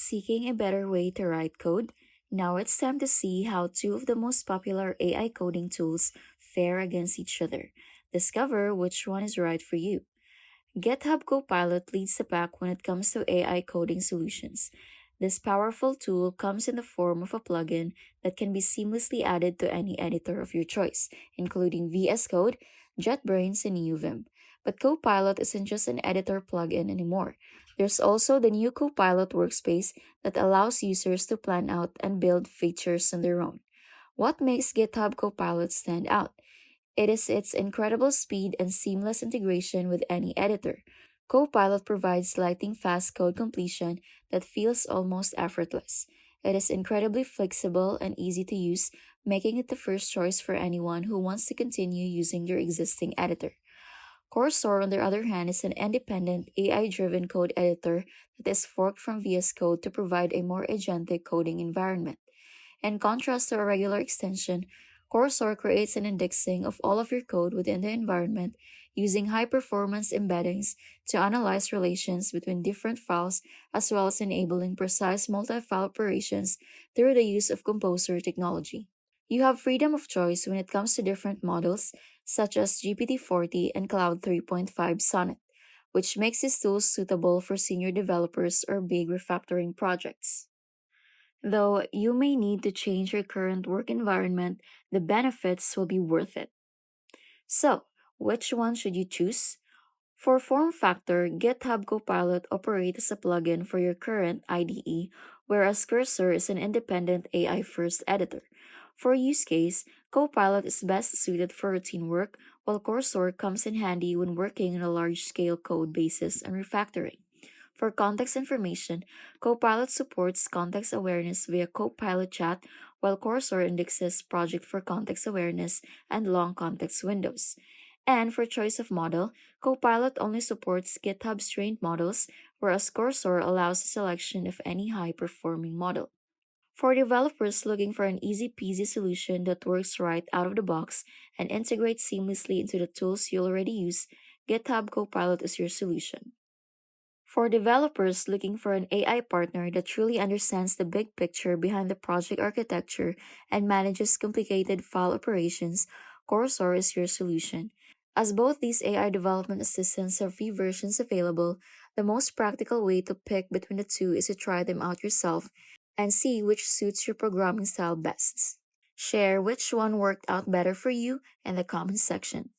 Seeking a better way to write code? Now it's time to see how two of the most popular AI coding tools fare against each other. Discover which one is right for you. GitHub Copilot leads the pack when it comes to AI coding solutions. This powerful tool comes in the form of a plugin that can be seamlessly added to any editor of your choice, including VS Code, JetBrains, and UVim. But Copilot isn't just an editor plugin anymore. There's also the new Copilot workspace that allows users to plan out and build features on their own. What makes GitHub Copilot stand out? It is its incredible speed and seamless integration with any editor. Copilot provides lightning fast code completion that feels almost effortless. It is incredibly flexible and easy to use, making it the first choice for anyone who wants to continue using their existing editor. Cursor, on the other hand, is an independent AI driven code editor that is forked from VS Code to provide a more agentic coding environment. In contrast to a regular extension, Cursor creates an indexing of all of your code within the environment using high performance embeddings to analyze relations between different files as well as enabling precise multi file operations through the use of Composer technology. You have freedom of choice when it comes to different models, such as GPT-40 and Cloud 3.5 Sonnet, which makes these tools suitable for senior developers or big refactoring projects. Though you may need to change your current work environment, the benefits will be worth it. So, which one should you choose? For form factor, GitHub Copilot operates as a plugin for your current IDE, whereas Cursor is an independent AI first editor. For use case, Copilot is best suited for routine work, while Cursor comes in handy when working on a large scale code bases and refactoring. For context information, Copilot supports context awareness via Copilot Chat, while Cursor indexes project for context awareness and long context windows. And for choice of model, Copilot only supports GitHub's trained models, whereas Cursor allows a selection of any high performing model. For developers looking for an easy peasy solution that works right out of the box and integrates seamlessly into the tools you already use, GitHub Copilot is your solution. For developers looking for an AI partner that truly understands the big picture behind the project architecture and manages complicated file operations, Cursor is your solution. As both these AI development assistants have free versions available, the most practical way to pick between the two is to try them out yourself and see which suits your programming style best. Share which one worked out better for you in the comments section.